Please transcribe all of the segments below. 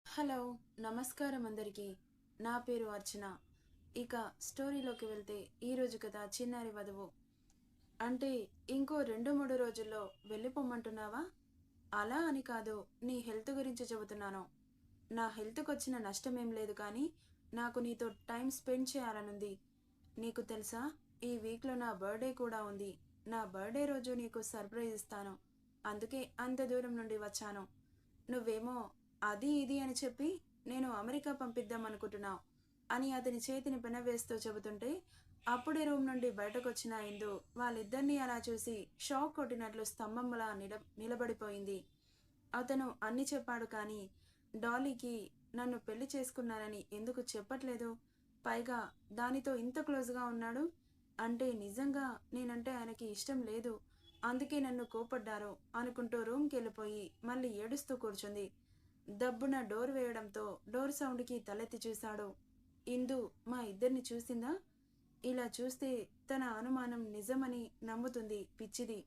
Hello, నమస్కారం అందరికీ. నా పేరు అర్చన. ఇక స్టోరీలోకి వెళ్తే ఈరోజు కథ చిన్నారి వధువు. అంటే ఇంకో 2-3 రోజుల్లో వెళ్ళిపోమ్మంటున్నావా? అలా అని కాదు, నీ హెల్త్ గురించి చెబుతున్నాను. నా హెల్త్‌కి వచ్చిన నష్టమేం లేదు కానీ, నాకు నీతో టైం స్పెండ్ చేయాలనుంది. నీకు తెలుసా, ఈ వీక్‌లో నా బర్త్‌డే కూడా ఉంది. నా బర్త్‌డే రోజు నీకు సర్ప్రైజ్ ఇస్తాను. అందుకే అంత దూరం నుండి వచ్చాను. నువ్వేమో అది ఇది అని చెప్పి నేను అమెరికా పంపిద్దాం అనుకుంటున్నావు అని అతని చేతిని పెనవేస్తూ చెబుతుంటే, అప్పుడే రూమ్ నుండి బయటకొచ్చిన ఇందు వాళ్ళిద్దరినీ అలా చూసి షాక్ కొట్టినట్లు స్తంభంలా నిలబడిపోయింది. అతను అన్ని చెప్పాడు కానీ డాలీకి నన్ను పెళ్లి చేసుకున్నానని ఎందుకు చెప్పట్లేదు? పైగా దానితో ఇంత క్లోజ్గా ఉన్నాడు. అంటే నిజంగా నేనంటే ఆయనకి ఇష్టం లేదు, అందుకే నన్ను కోపడ్డారు అనుకుంటూ రూమ్కి వెళ్ళిపోయి మళ్ళీ ఏడుస్తూ కూర్చుంది. దబ్బున డోర్ వేయడంతో డోర్ సౌండ్కి తలెత్తి చూశాడు. ఇందు మా ఇద్దరిని చూసిందా? ఇలా చూస్తే తన అనుమానం నిజమని నమ్ముతుంది. పిచ్చిది.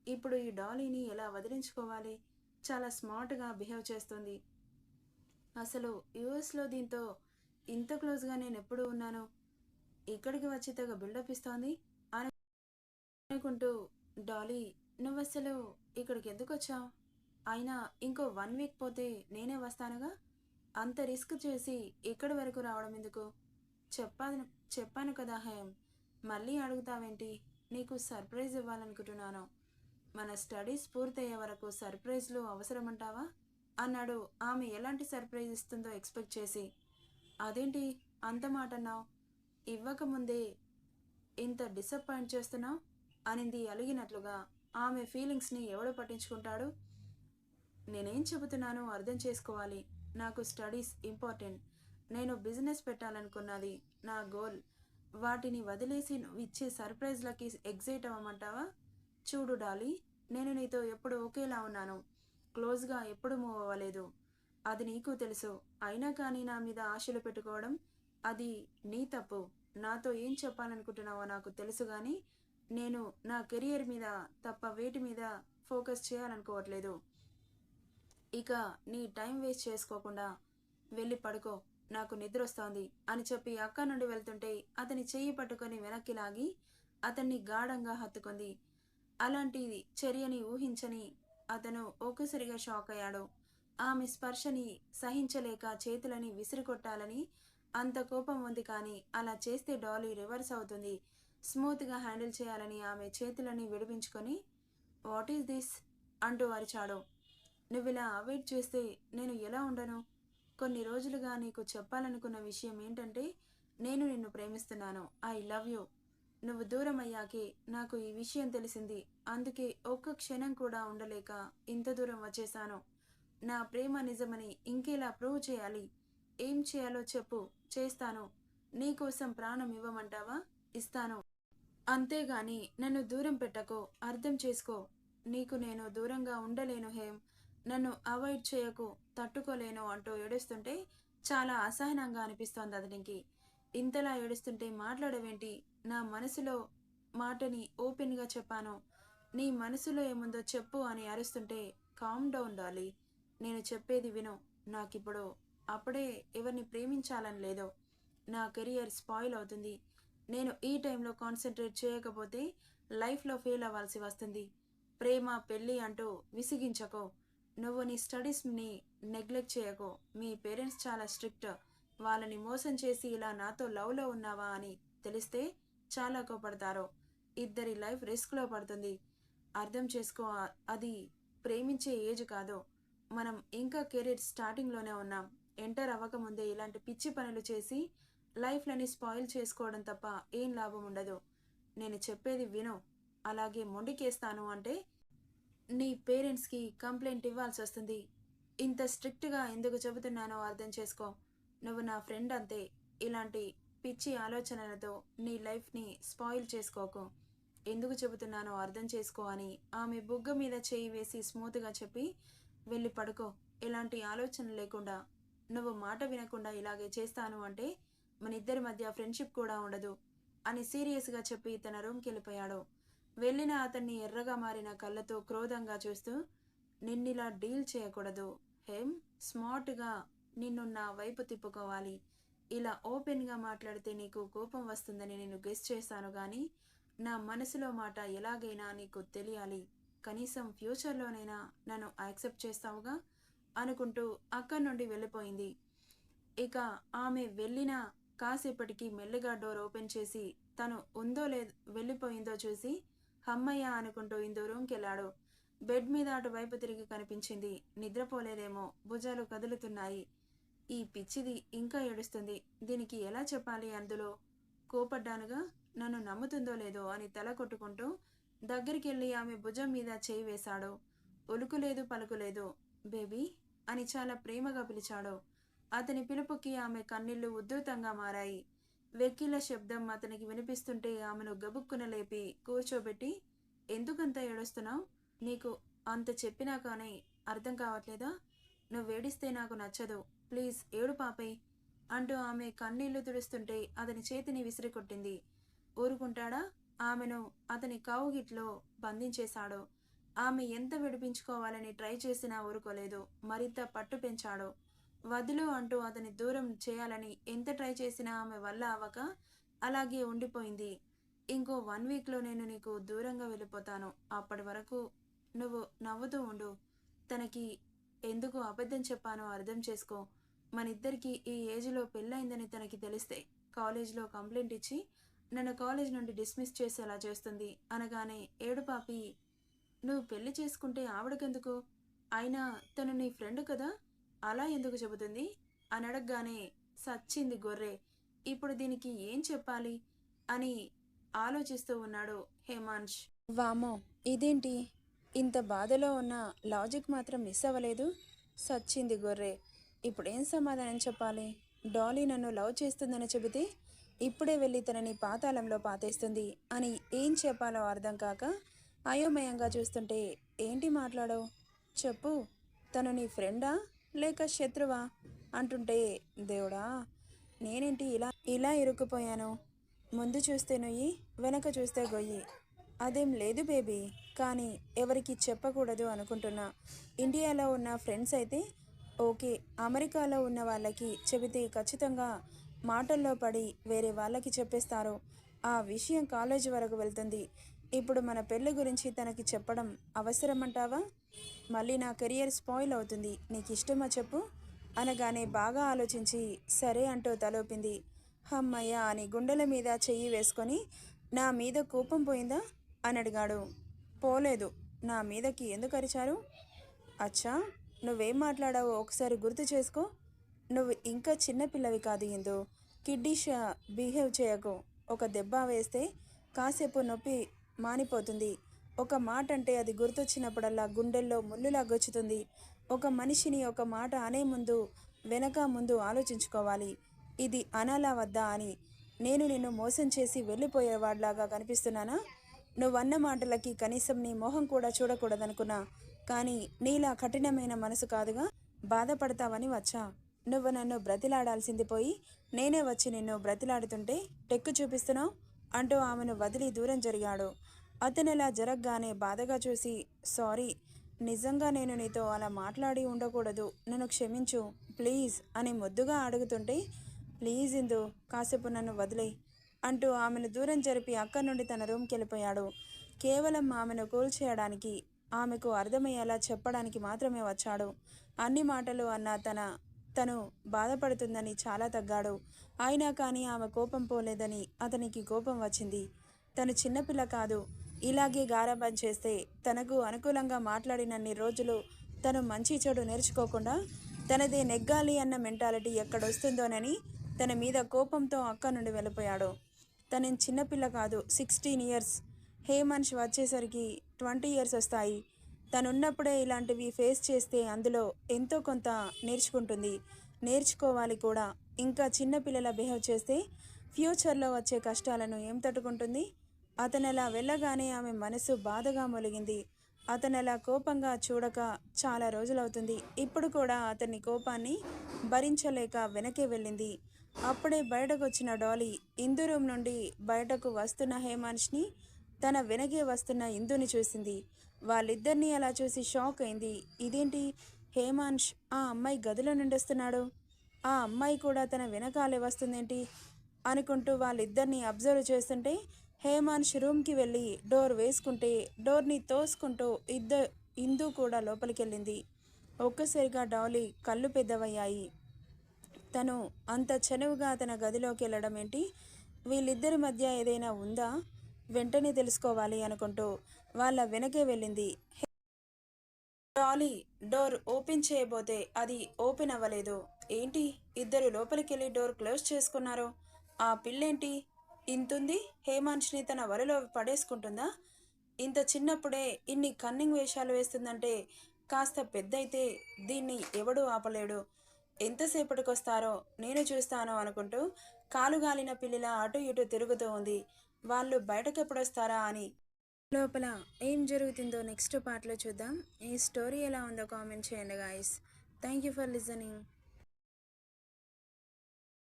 ఇప్పుడు ఈ డాలీని ఎలా వదిలించుకోవాలి? చాలా స్మార్ట్గా బిహేవ్ చేస్తుంది. అసలు యుఎస్లో దీంతో ఇంత క్లోజ్గా నేను ఎప్పుడు ఉన్నాను? ఇక్కడికి వచ్చి తెగ బిల్డప్ ఇస్తోంది అనుకుంటూ, డాలీ, నువ్వసలు ఇక్కడికి ఎందుకు వచ్చావు? అయినా ఇంకో 1 వీక్ పోతే నేనే వస్తానుగా. అంత రిస్క్ చేసి ఇక్కడి వరకు రావడం ఎందుకు? చెప్పాను చెప్పాను కదా హేమ్. మళ్ళీ అడుగుతావేంటి? నీకు సర్ప్రైజ్ ఇవ్వాలనుకుంటున్నాను. మన స్టడీస్ పూర్తయ్యే వరకు సర్ప్రైజ్లు అవసరమంటావా అన్నాడు, ఆమె ఎలాంటి సర్ప్రైజ్ ఇస్తుందో ఎక్స్పెక్ట్ చేసి. అదేంటి అంత మాట అన్నావు? ఇవ్వకముందే ఇంత డిసప్పాయింట్ చేస్తున్నావు అనింది అలిగినట్లుగా. ఆమె ఫీలింగ్స్ని ఎవడు పట్టించుకుంటాడు? నేనేం చెబుతున్నానో అర్థం చేసుకోవాలి. నాకు స్టడీస్ ఇంపార్టెంట్. నేను బిజినెస్ పెట్టాలనుకున్నది నా గోల్. వాటిని వదిలేసి నువ్వు ఇచ్చే సర్ప్రైజ్లకి ఎగ్జైట్ అవ్వమంటావా? చూడు డాలీ, నేను నీతో ఎప్పుడు ఒకేలా ఉన్నాను. క్లోజ్గా ఎప్పుడు మూవ్ అవ్వలేదు. అది నీకు తెలుసు. అయినా కానీ నా మీద ఆశలు పెట్టుకోవడం అది నీ తప్పు. నాతో ఏం చెప్పాలనుకుంటున్నావో నాకు తెలుసు కానీ నేను నా కెరియర్ మీద తప్ప వేటి మీద ఫోకస్ చేయాలనుకోవట్లేదు. ఇక నీ టైం వేస్ట్ చేసుకోకుండా వెళ్ళి పడుకో, నాకు నిద్రొస్తోంది అని చెప్పి అక్క నుండి వెళ్తుంటే అతని చెయ్యి పట్టుకొని వెనక్కి లాగి అతన్ని గాఢంగా హత్తుకుంది. అలాంటి చర్యని ఊహించని అతను ఒక్కసారిగా షాక్ అయ్యాడు. ఆమె స్పర్శని సహించలేక చేతులని విసిరికొట్టాలని అంత కోపం ఉంది కానీ అలా చేస్తే డాలీ రివర్స్ అవుతుంది. స్మూత్గా హ్యాండిల్ చేయాలని ఆమె చేతులని విడిపించుకొని, వాట్ ఈస్ దిస్ అంటూ అరిచాడు. నువ్విలా అవాయిడ్ చేస్తే నేను ఎలా ఉండను? కొన్ని రోజులుగా నీకు చెప్పాలనుకున్న విషయం ఏంటంటే, నేను నిన్ను ప్రేమిస్తున్నాను. I love you. నువ్వు దూరం అయ్యాకే నాకు ఈ విషయం తెలిసింది. అందుకే ఒక్క క్షణం కూడా ఉండలేక ఇంత దూరం వచ్చేశాను. నా ప్రేమ నిజమని ఇంకెలా ప్రూవ్ చేయాలి? ఏం చేయాలో చెప్పు, చేస్తాను. నీకోసం ప్రాణం ఇవ్వమంటావా? ఇస్తాను. అంతేగాని నన్ను దూరం పెట్టకో, అర్థం చేసుకో. నీకు నేను దూరంగా ఉండలేను హేమ్. నన్ను అవాయిడ్ చేయకు, తట్టుకోలేను అంటూ ఏడుస్తుంటే చాలా అసహనంగా అనిపిస్తోంది అతనికి. ఇంతలా ఏడుస్తుంటే మాట్లాడవేంటి? నా మనసులో మాటని ఓపెన్గా చెప్పాను. నీ మనసులో ఏముందో చెప్పు అని అరుస్తుంటే, కామ్ డౌన్ డాలీ. నేను చెప్పేది విను. నాకిప్పుడు అప్పుడే ఎవరిని ప్రేమించాలని లేదు. నా కెరియర్ స్పాయిల్ అవుతుంది. నేను ఈ టైంలో కాన్సన్ట్రేట్ చేయకపోతే లైఫ్లో ఫెయిల్ అవ్వాల్సి వస్తుంది. ప్రేమ పెళ్ళి అంటూ విసిగించకో. నువ్వు నీ స్టడీస్ని నెగ్లెక్ట్ చేయకో. మీ పేరెంట్స్ చాలా స్ట్రిక్ట్. వాళ్ళని మోసం చేసి ఇలా నాతో లవ్లో ఉన్నావా అని తెలిస్తే చాలా కోపడతారు. ఇద్దరి లైఫ్ రిస్క్లో పడుతుంది. అర్థం చేసుకో. అది ప్రేమించే ఏజ్ కాదు. మనం ఇంకా కెరీర్ స్టార్టింగ్లోనే ఉన్నాం. ఎంటర్ అవ్వకముందే ఇలాంటి పిచ్చి పనులు చేసి లైఫ్లని స్పాయిల్ చేసుకోవడం తప్ప ఏం లాభం ఉండదు. నేను చెప్పేది విను. అలాగే మొండికేస్తాను అంటే నీ పేరెంట్స్కి కంప్లైంట్ ఇవ్వాల్సి వస్తుంది. ఇంత స్ట్రిక్ట్గా ఎందుకు చెబుతున్నానో అర్థం చేసుకో. నువ్వు నా ఫ్రెండ్ అంతే. ఇలాంటి పిచ్చి ఆలోచనలతో నీ లైఫ్ని స్పాయిల్ చేసుకోకు. ఎందుకు చెబుతున్నానో అర్థం చేసుకో అని ఆమె బుగ్గ మీద చేయి వేసి స్మూత్గా చెప్పి, వెళ్ళి పడుకో. ఎలాంటి ఆలోచన లేకుండా నువ్వు మాట వినకుండా ఇలాగే చేస్తాను అంటే మన ఇద్దరి మధ్య ఫ్రెండ్షిప్ కూడా ఉండదు అని సీరియస్గా చెప్పి తన రూమ్కి వెళ్ళిపోయాడు. వెళ్ళిన అతన్ని ఎర్రగా మారిన కళ్ళతో క్రోధంగా చూస్తూ, నిన్నిలా డీల్ చేయకూడదు హేమ్. స్మార్ట్గా నిన్ను నా వైపు తిప్పుకోవాలి. ఇలా ఓపెన్గా మాట్లాడితే నీకు కోపం వస్తుందని నేను గెస్ చేశాను కానీ నా మనసులో మాట ఎలాగైనా నీకు తెలియాలి. కనీసం ఫ్యూచర్లోనైనా నన్ను యాక్సెప్ట్ చేస్తావుగా అనుకుంటూ అక్కడి నుండి వెళ్ళిపోయింది. ఇక ఆమె వెళ్ళిన కాసేపటికి మెల్లిగా డోర్ ఓపెన్ చేసి తను ఉందో లేదు వెళ్ళిపోయిందో చూసి హమ్మయ్య అనుకుంటూ ఇందో రూమ్కెళ్ళాడు. బెడ్ మీద అటువైపు తిరిగి కనిపించింది. నిద్రపోలేదేమో, భుజాలు కదులుతున్నాయి. ఈ పిచ్చిది ఇంకా ఏడుస్తుంది, దీనికి ఎలా చెప్పాలి అందులో కోపడ్డానుగా, నన్ను నమ్ముతుందో లేదో అని తల కొట్టుకుంటూ దగ్గరికెళ్ళి ఆమె భుజం మీద చేయి వేశాడు. ఉలుకులేదు పలుకులేదు. బేబీ అని చాలా ప్రేమగా పిలిచాడు. అతని పిలుపుకి ఆమె కన్నీళ్లు ఉద్ధృతంగా మారాయి. వెక్కిళ్ళ శబ్దం అతనికి వినిపిస్తుంటే ఆమెను గబుక్కున లేపి కూర్చోబెట్టి, ఎందుకంత ఏడుస్తున్నావు? నీకు అంత చెప్పినా కానీ అర్థం కావట్లేదా? నువ్వేడిస్తే నాకు నచ్చదు, ప్లీజ్ ఏడు పాపై అంటూ ఆమె కన్నీళ్లు తుడుస్తుంటే అతని చేతిని విసిరికొట్టింది. ఊరుకుంటాడా? ఆమెను అతని కౌగిట్లో బంధించేశాడు. ఆమె ఎంత విడిపించుకోవాలని ట్రై చేసినా ఊరుకోలేదు. మరింత పట్టు పెంచాడు. వదులు అంటూ అతని దూరం చేయాలని ఎంత ట్రై చేసినా ఆమె వల్ల అవ్వక అలాగే ఉండిపోయింది. ఇంకో 1 వీక్లో నేను నీకు దూరంగా వెళ్ళిపోతాను. అప్పటి వరకు నువ్వు నవ్వుతూ ఉండు. తనకి ఎందుకు అబద్ధం చెప్పానో అర్థం చేసుకో. మనిద్దరికీ ఈ ఏజ్లో పెళ్ళైందని తనకి తెలిస్తే కాలేజ్లో కంప్లైంట్ ఇచ్చి నన్ను కాలేజ్ నుండి డిస్మిస్ చేసేలా చేస్తుంది అనగానే, ఏడుపాపి, నువ్వు పెళ్లి చేసుకుంటే ఆవిడకెందుకు? అయినా తను నీ ఫ్రెండ్ కదా, అలా ఎందుకు చెబుతుంది అని అడగగానే, సచ్చింది గొర్రె, ఇప్పుడు దీనికి ఏం చెప్పాలి అని ఆలోచిస్తూ ఉన్నాడు హేమాంష్. వామో, ఇదేంటి ఇంత బాధలో ఉన్న లాజిక్ మాత్రం మిస్ అవ్వలేదు. సచ్చింది గొర్రె, ఇప్పుడేం సమాధానం చెప్పాలి? డాలీ నన్ను లవ్ చేస్తుందని చెబితే ఇప్పుడే వెళ్ళి తనని పాతాళంలో పాతేస్తుంది అని ఏం చెప్పాలో అర్థం కాక అయోమయంగా చూస్తుంటే, ఏంటి మాట్లాడవు? చెప్పు, తను నీ ఫ్రెండా లేక శత్రువా అంటుంటే, దేవుడా నేనేంటి ఇలా ఇలా ఇరుక్కుపోయాను? ముందు చూస్తే నొయ్యి, వెనక చూస్తే గొయ్యి. అదేం లేదు బేబీ, కానీ ఎవరికి చెప్పకూడదు అనుకుంటున్నా. ఇండియాలో ఉన్న ఫ్రెండ్స్ అయితే ఓకే, అమెరికాలో ఉన్న వాళ్ళకి చెబితే ఖచ్చితంగా మాటల్లో పడి వేరే వాళ్ళకి చెప్పేస్తారు. ఆ విషయం కాలేజీ వరకు వెళ్తుంది. ఇప్పుడు మన పెళ్ళి గురించి తనకి చెప్పడం అవసరమంటావా? మళ్ళీ నా కెరియర్ స్పాయిల్ అవుతుంది. నీకు ఇష్టమా చెప్పు అనగానే బాగా ఆలోచించి సరే అంటూ తలోపింది. హమ్మయ్య అని గుండెల మీద చెయ్యి వేసుకొని, నా మీద కోపం పోయిందా అని అడిగాడు. పోలేదు. నా మీదకి ఎందుకు అరిచారు? అచ్చా, నువ్వేం మాట్లాడావో ఒకసారి గుర్తు చేసుకో. నువ్వు ఇంకా చిన్నపిల్లవి కాదు ఇందు. కిడ్డీషా బిహేవ్ చేయకు. ఒక దెబ్బ వేస్తే కాసేపు నొప్పి మానిపోతుంది. ఒక మాట అంటే అది గుర్తొచ్చినప్పుడల్లా గుండెల్లో ముళ్ళులా గొచ్చుతుంది. ఒక మనిషిని ఒక మాట అనే ముందు వెనక ముందు ఆలోచించుకోవాలి. ఇది అనాలా వద్దా అని. నేను నిన్ను మోసం చేసి వెళ్ళిపోయేవాడిలాగా కనిపిస్తున్నానా? నువ్వన్న మాటలకి కనీసం నీ మొహం కూడా చూడకూడదనుకున్నా. కానీ నీలా కఠినమైన మనసు కాదుగా. బాధపడతావని వచ్చా. నువ్వు నన్ను బ్రతిలాడాల్సింది పోయి నేనే వచ్చి నిన్ను బ్రతిలాడుతుంటే టెక్కు చూపిస్తున్నావు అంటూ ఆమెను వదిలి దూరం జరిగాడు. అతనిలా జరగగానే బాధగా చూసి, సారీ, నిజంగా నేను నీతో అలా మాట్లాడి ఉండకూడదు, నన్ను క్షమించు ప్లీజ్ అని ముద్దుగా అడుగుతుంటే, ప్లీజ్ ఇందు, కాసేపు నన్ను వదిలే అంటూ ఆమెను దూరం జరిపి అక్కడి నుండి తన రూమ్కి వెళ్ళిపోయాడు. కేవలం ఆమెను కూల్ చేయడానికి, ఆమెకు అర్థమయ్యేలా చెప్పడానికి మాత్రమే వచ్చాడు. అన్ని మాటలు అన్న తను బాధపడుతుందని చాలా తగ్గాడు. అయినా కానీ ఆమె కోపం పోలేదని అతనికి కోపం వచ్చింది. తను చిన్నపిల్ల కాదు. ఇలాగే గారాబం చేస్తే తనకు అనుకూలంగా మాట్లాడినన్ని రోజులు తను మంచి చెడు నేర్చుకోకుండా తనదే నెగ్గాలి అన్న మెంటాలిటీ ఎక్కడొస్తుందోనని తన మీద కోపంతో అక్కడి నుండి వెళ్ళిపోయాడు. తనేం చిన్నపిల్ల కాదు, 16 ఇయర్స్. హేమంష్ వచ్చేసరికి 20 ఇయర్స్ వస్తాయి. తనున్నప్పుడే ఇలాంటివి ఫేస్ చేస్తే అందులో ఎంతో కొంత నేర్చుకుంటుంది. నేర్చుకోవాలి కూడా. ఇంకా చిన్నపిల్లల బిహేవ్ చేస్తే ఫ్యూచర్లో వచ్చే కష్టాలను ఏం తట్టుకుంటుంది? అతనలా వెళ్ళగానే ఆమె మనసు బాధగా మొలిగింది. అతనలా కోపంగా చూడక చాలా రోజులవుతుంది. ఇప్పుడు కూడా అతని కోపాన్ని భరించలేక వెనకే వెళ్ళింది. అప్పుడే బయటకు వచ్చిన డాలీ ఇందు రూమ్ నుండి బయటకు వస్తున్న హేమాంష్ని, తన వెనకే వస్తున్న ఇందుని చూసింది. వాళ్ళిద్దరినీ అలా చూసి షాక్ అయింది. ఇదేంటి, హేమాంష్ ఆ అమ్మాయి గదిలో నుండి వస్తున్నాడు? ఆ అమ్మాయి కూడా తన వెనకాలే వస్తుందేంటి అనుకుంటూ వాళ్ళిద్దరిని అబ్జర్వ్ చేస్తుంటే హేమాన్ష్ రూమ్కి వెళ్ళి డోర్ వేసుకుంటే డోర్ని తోసుకుంటూ ఇందు కూడా లోపలికెళ్ళింది. ఒక్కసారిగా డాలీ కళ్ళు పెద్దవయ్యాయి. తను అంత చనువుగా తన గదిలోకి వెళ్ళడం ఏంటి? వీళ్ళిద్దరి మధ్య ఏదైనా ఉందా? వెంటనే తెలుసుకోవాలి అనుకుంటూ వాళ్ళ వెనకే వెళ్ళింది. డాలీ డోర్ ఓపెన్ చేయబోతే అది ఓపెన్ అవ్వలేదు. ఏంటి ఇద్దరు లోపలికెళ్ళి డోర్ క్లోజ్ చేసుకున్నారు? ఆ పిల్లేంటి ఇంతుంది? హేమాంష్ని తన వలలో పడేసుకుంటుందా? ఇంత చిన్నప్పుడే ఇన్ని కన్నింగ్ వేషాలు వేస్తుందంటే కాస్త పెద్దయితే దీన్ని ఎవడూ ఆపలేడు. ఎంతసేపటికొస్తారో నేను చూస్తాను అనుకుంటూ కాలుగాలిన పిల్లిలా అటు ఇటు తిరుగుతూ ఉంది. వాళ్ళు బయటకెప్పుడొస్తారా అని. లోపల ఏం జరుగుతుందో నెక్స్ట్ పార్ట్లో చూద్దాం. ఈ స్టోరీ ఎలా ఉందో కామెంట్ చేయండి guys. Thank you for listening.